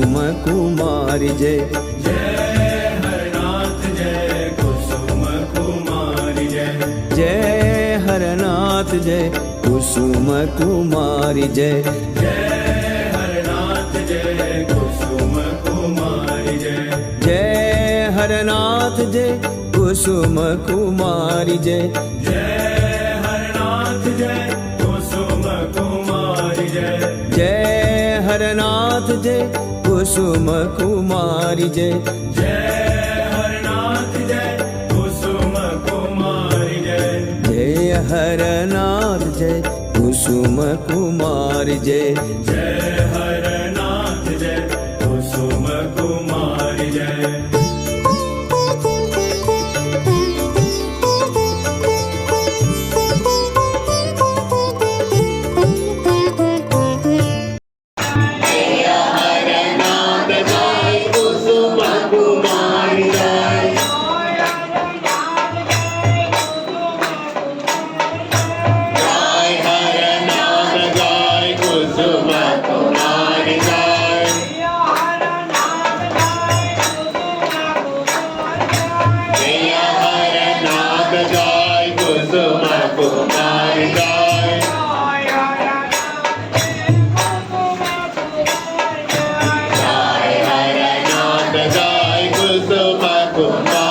कुसुम कुमारी जय। जय हरनाथ जय कुसुम कुमारी जय। जय हरनाथ जय कुसुम कुमारी जय। जय हरनाथ जय कुसुम कुमारी जय। जय हरनाथ जय कुसुम कुमारी जय। जय हरनाथ जय कुसुम कुमारी जय। जय हरनाथ जय कुसुम कुमारी जय। जय हरनाथ जय कुसुम कुमारी जय। जय हरनाथ जय कुसुम कुमारी जय। जय हरनाथ जय कुसुम कुमारी जय। Kumar